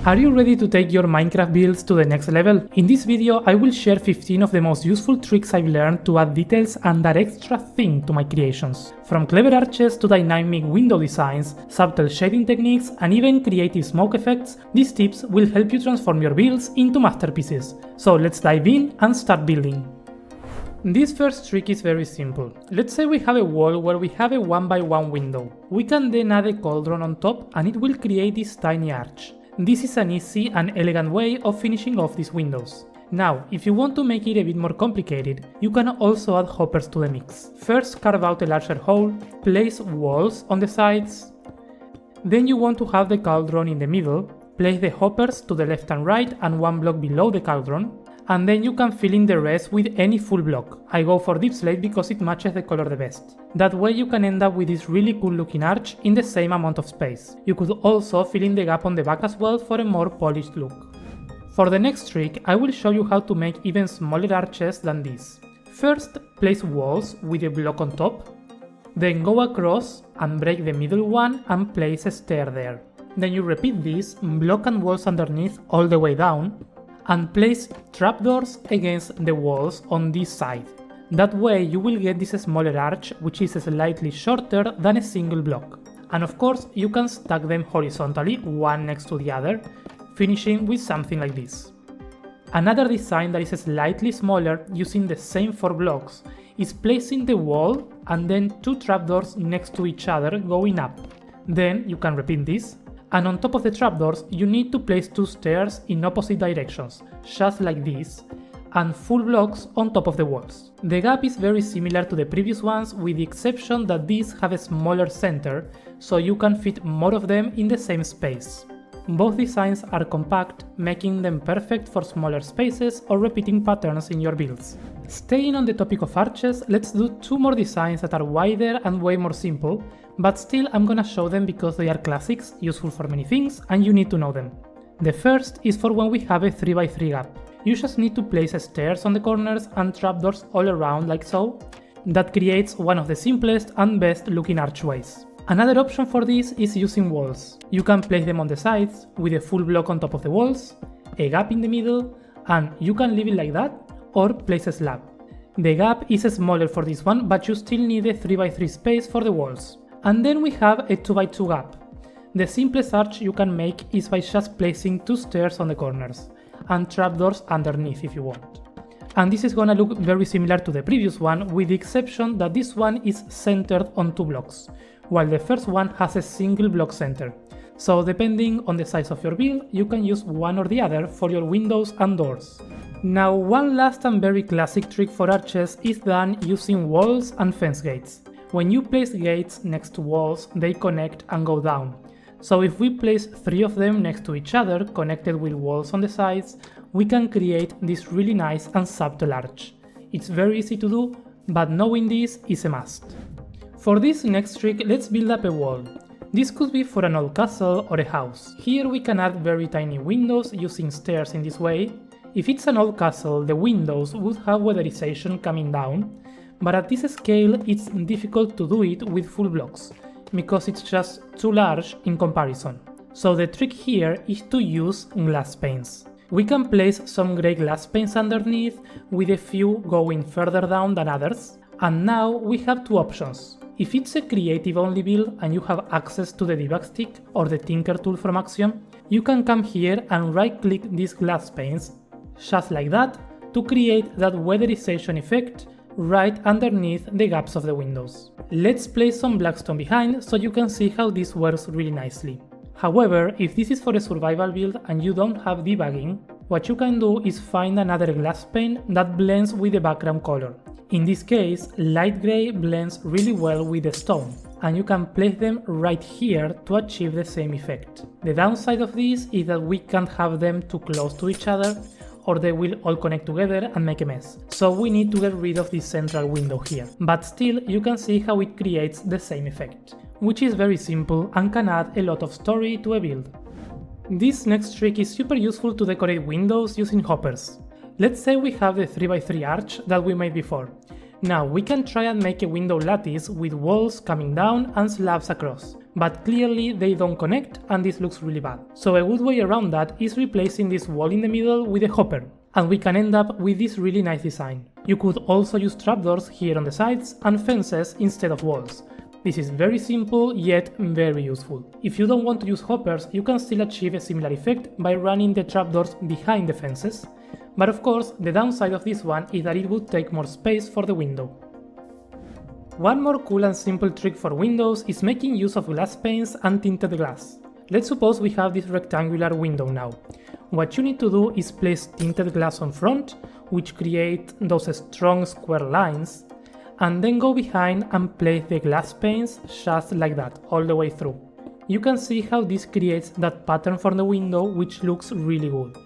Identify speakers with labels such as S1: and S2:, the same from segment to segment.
S1: Are you ready to take your Minecraft builds to the next level? In this video I will share 15 of the most useful tricks I've learned to add details and that extra thing to my creations. From clever arches to dynamic window designs, subtle shading techniques and even creative smoke effects, these tips will help you transform your builds into masterpieces. So let's dive in and start building. This first trick is very simple. Let's say we have a wall where we have a 1x1 window. We can then add a cauldron on top and it will create this tiny arch. This is an easy and elegant way of finishing off these windows. Now, if you want to make it a bit more complicated, you can also add hoppers to the mix. First, carve out a larger hole, place walls on the sides. Then you want to have the cauldron in the middle, place the hoppers to the left and right and one block below the cauldron, and then you can fill in the rest with any full block. I go for deep slate because it matches the color the best. That way you can end up with this really cool looking arch in the same amount of space. You could also fill in the gap on the back as well for a more polished look. For the next trick, I will show you how to make even smaller arches than this. First, place walls with a block on top, then go across and break the middle one and place a stair there. Then you repeat this, block and walls underneath all the way down, and place trapdoors against the walls on this side. That way you will get this smaller arch which is slightly shorter than a single block. And of course you can stack them horizontally, one next to the other, finishing with something like this. Another design that is slightly smaller using the same 4 blocks is placing the wall and then 2 trapdoors next to each other going up. Then you can repeat this. And on top of the trapdoors, you need to place 2 stairs in opposite directions, just like this, and full blocks on top of the walls. The gap is very similar to the previous ones with the exception that these have a smaller center, so you can fit more of them in the same space. Both designs are compact, making them perfect for smaller spaces or repeating patterns in your builds. Staying on the topic of arches, let's do 2 more designs that are wider and way more simple, but still I'm gonna show them because they are classics, useful for many things, and you need to know them. The first is for when we have a 3x3 gap. You just need to place stairs on the corners and trapdoors all around like so. That creates one of the simplest and best looking archways. Another option for this is using walls. You can place them on the sides with a full block on top of the walls, a gap in the middle, and you can leave it like that or place a slab. The gap is smaller for this one, but you still need a 3x3 space for the walls. And then we have a 2x2 gap. The simplest arch you can make is by just placing 2 stairs on the corners and trapdoors underneath if you want. And this is gonna look very similar to the previous one with the exception that this one is centered on 2 blocks, while the first one has a single block center. So depending on the size of your build, you can use one or the other for your windows and doors. Now one last and very classic trick for arches is done using walls and fence gates. When you place gates next to walls, they connect and go down. So if we place 3 of them next to each other, connected with walls on the sides, we can create this really nice and subtle arch. It's very easy to do, but knowing this is a must. For this next trick, let's build up a wall. This could be for an old castle or a house. Here we can add very tiny windows using stairs in this way. If it's an old castle, the windows would have weatherization coming down, but at this scale it's difficult to do it with full blocks, because it's just too large in comparison. So the trick here is to use glass panes. We can place some grey glass panes underneath, with a few going further down than others, and now we have 2 options. If it's a creative only build and you have access to the debug stick or the tinker tool from Axiom, you can come here and right click these glass panes, just like that, to create that weatherization effect right underneath the gaps of the windows. Let's place some blackstone behind so you can see how this works really nicely. However, if this is for a survival build and you don't have debugging, what you can do is find another glass pane that blends with the background color. In this case, light grey blends really well with the stone, and you can place them right here to achieve the same effect. The downside of this is that we can't have them too close to each other, or they will all connect together and make a mess. So we need to get rid of this central window here. But still, you can see how it creates the same effect, which is very simple and can add a lot of story to a build. This next trick is super useful to decorate windows using hoppers. Let's say we have the 3x3 arch that we made before. Now we can try and make a window lattice with walls coming down and slabs across, but clearly they don't connect and this looks really bad. So a good way around that is replacing this wall in the middle with a hopper, and we can end up with this really nice design. You could also use trapdoors here on the sides and fences instead of walls. This is very simple yet very useful. If you don't want to use hoppers, you can still achieve a similar effect by running the trapdoors behind the fences, but of course the downside of this one is that it would take more space for the window. One more cool and simple trick for windows is making use of glass panes and tinted glass. Let's suppose we have this rectangular window now. What you need to do is place tinted glass on front, which create those strong square lines, and then go behind and place the glass panes just like that, all the way through. You can see how this creates that pattern for the window, which looks really good.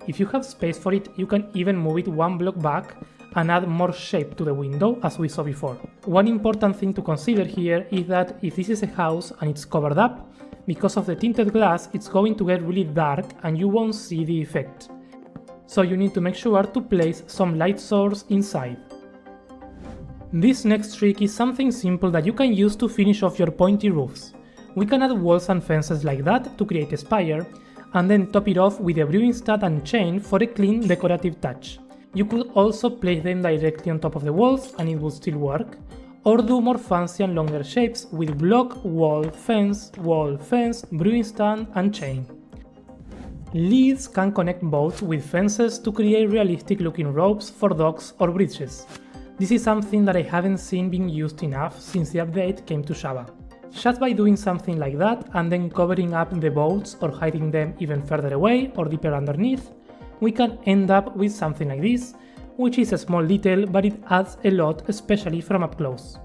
S1: If you have space for it, you can even move it one block back and add more shape to the window, as we saw before. One important thing to consider here is that if this is a house and it's covered up, because of the tinted glass it's going to get really dark and you won't see the effect. So you need to make sure to place some light source inside. This next trick is something simple that you can use to finish off your pointy roofs. We can add walls and fences like that to create a spire, and then top it off with a brewing stand and chain for a clean decorative touch. You could also place them directly on top of the walls and it would still work, or do more fancy and longer shapes with block, wall, fence, brewing stand and chain. Leads can connect both with fences to create realistic looking ropes for docks or bridges. This is something that I haven't seen being used enough since the update came to Java. Just by doing something like that and then covering up the boats or hiding them even further away or deeper underneath, we can end up with something like this, which is a small detail but it adds a lot, especially from up close.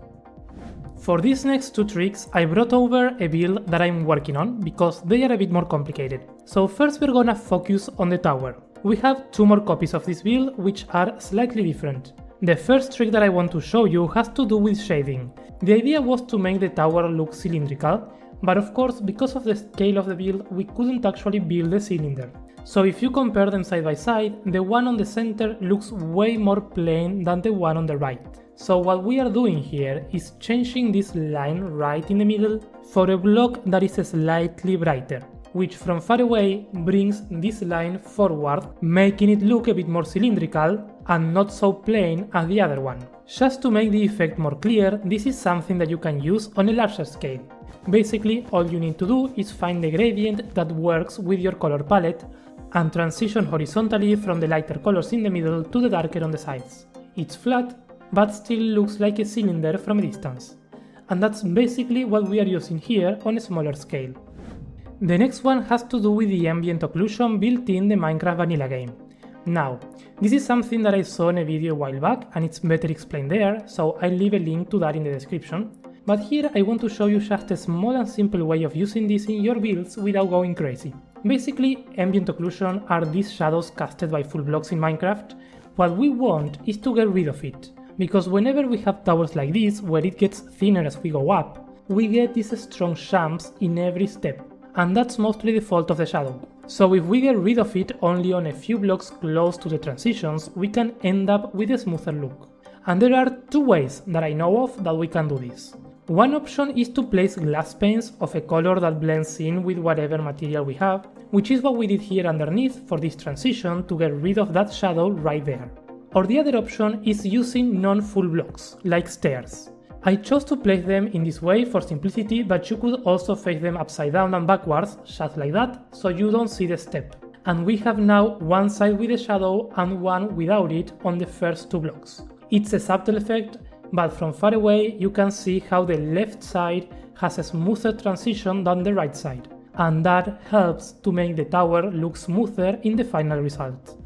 S1: For these next two tricks I brought over a build that I'm working on because they are a bit more complicated. So first we're gonna focus on the tower. We have two more copies of this build which are slightly different. The first trick that I want to show you has to do with shading. The idea was to make the tower look cylindrical, but of course because of the scale of the build we couldn't actually build the cylinder. So if you compare them side by side, the one on the center looks way more plain than the one on the right. So what we are doing here is changing this line right in the middle for a block that is slightly brighter, which from far away brings this line forward, making it look a bit more cylindrical and not so plain as the other one. Just to make the effect more clear, this is something that you can use on a larger scale. Basically, all you need to do is find the gradient that works with your color palette and transition horizontally from the lighter colors in the middle to the darker on the sides. It's flat, but still looks like a cylinder from a distance. And that's basically what we are using here on a smaller scale. The next one has to do with the ambient occlusion built in the Minecraft vanilla game. Now, this is something that I saw in a video a while back and it's better explained there, so I'll leave a link to that in the description. But here I want to show you just a small and simple way of using this in your builds without going crazy. Basically, ambient occlusion are these shadows casted by full blocks in Minecraft. What we want is to get rid of it, because whenever we have towers like this, where it gets thinner as we go up, we get these strong jumps in every step, and that's mostly the fault of the shadow. So if we get rid of it only on a few blocks close to the transitions, we can end up with a smoother look. And there are two ways that I know of that we can do this. One option is to place glass panes of a color that blends in with whatever material we have, which is what we did here underneath for this transition to get rid of that shadow right there. Or the other option is using non-full blocks, like stairs. I chose to place them in this way for simplicity, but you could also face them upside down and backwards, just like that, so you don't see the step. And we have now one side with a shadow and one without it on the first two blocks. It's a subtle effect, but from far away you can see how the left side has a smoother transition than the right side, and that helps to make the tower look smoother in the final result.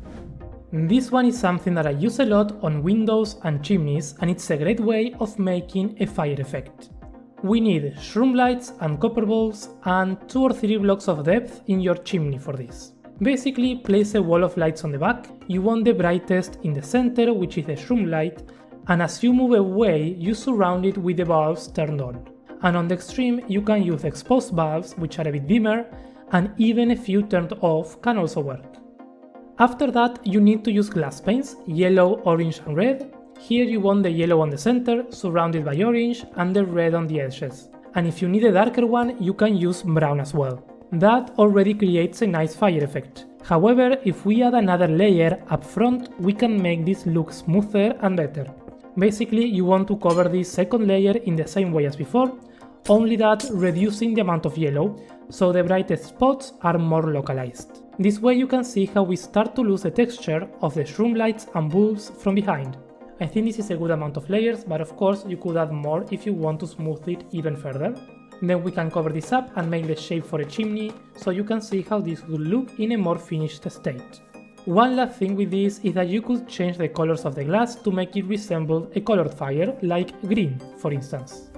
S1: This one is something that I use a lot on windows and chimneys, and it's a great way of making a fire effect. We need shroom lights and copper balls and 2 or 3 blocks of depth in your chimney for this. Basically, place a wall of lights on the back, you want the brightest in the center, which is the shroom light, and as you move away, you surround it with the bulbs turned on. And on the extreme, you can use exposed bulbs, which are a bit dimmer, and even a few turned off can also work. After that, you need to use glass panes, yellow, orange and red. Here you want the yellow on the center, surrounded by orange, and the red on the edges. And if you need a darker one, you can use brown as well. That already creates a nice fire effect. However, if we add another layer up front, we can make this look smoother and better. Basically, you want to cover this second layer in the same way as before, only that reducing the amount of yellow, so the brightest spots are more localized. This way you can see how we start to lose the texture of the shroom lights and bulbs from behind. I think this is a good amount of layers, but of course you could add more if you want to smooth it even further. Then we can cover this up and make the shape for a chimney, so you can see how this would look in a more finished state. One last thing with this is that you could change the colors of the glass to make it resemble a colored fire, like green, for instance.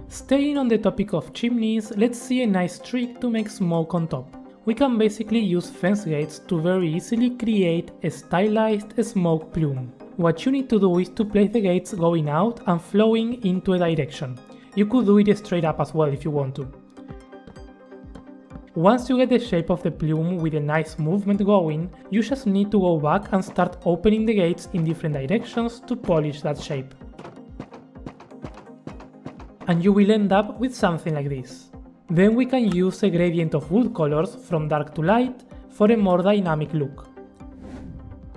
S1: Staying on the topic of chimneys, let's see a nice trick to make smoke on top. We can basically use fence gates to very easily create a stylized smoke plume. What you need to do is to place the gates going out and flowing into a direction. You could do it straight up as well if you want to. Once you get the shape of the plume with a nice movement going, you just need to go back and start opening the gates in different directions to polish that shape. And you will end up with something like this. Then we can use a gradient of wood colors from dark to light for a more dynamic look.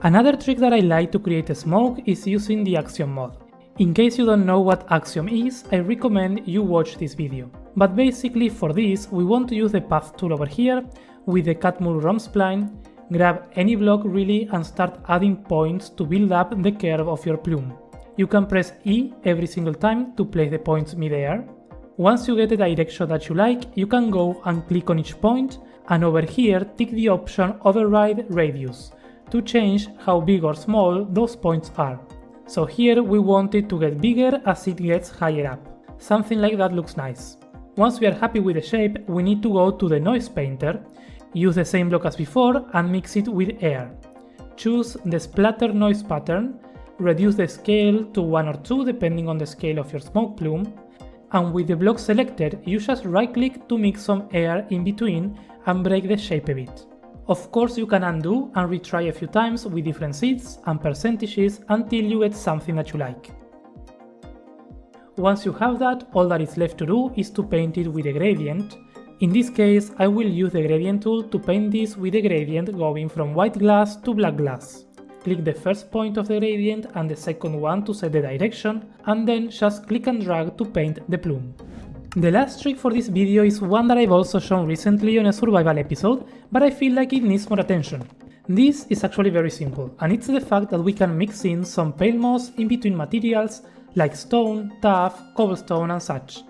S1: Another trick that I like to create a smoke is using the axiom mod. In case you don't know what axiom is, I recommend you watch this video. But basically for this, we want to use the path tool over here with the Catmull ROM spline, grab any block really and start adding points to build up the curve of your plume. You can press E every single time to place the points mid-air. Once you get the direction that you like, you can go and click on each point, and over here tick the option Override Radius to change how big or small those points are. So here we want it to get bigger as it gets higher up. Something like that looks nice. Once we are happy with the shape, we need to go to the noise painter, use the same block as before and mix it with air. Choose the splatter noise pattern, reduce the scale to 1 or 2 depending on the scale of your smoke plume, and with the block selected, you just right click to mix some air in between and break the shape a bit. Of course you can undo and retry a few times with different seeds and percentages until you get something that you like. Once you have that, all that is left to do is to paint it with a gradient. In this case, I will use the gradient tool to paint this with a gradient going from white glass to black glass. Click the first point of the gradient and the second one to set the direction, and then just click and drag to paint the plume. The last trick for this video is one that I've also shown recently on a survival episode, but I feel like it needs more attention. This is actually very simple, and it's the fact that we can mix in some pale moss in between materials like stone, tuff, cobblestone and such.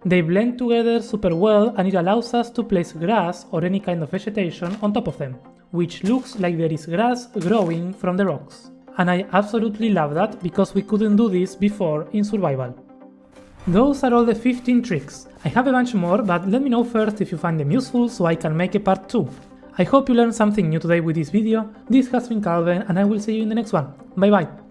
S1: They blend together super well and it allows us to place grass or any kind of vegetation on top of them, which looks like there is grass growing from the rocks. And I absolutely love that because we couldn't do this before in survival. Those are all the 15 tricks. I have a bunch more, but let me know first if you find them useful so I can make a part 2. I hope you learned something new today with this video. This has been Calvin and I will see you in the next one. Bye bye!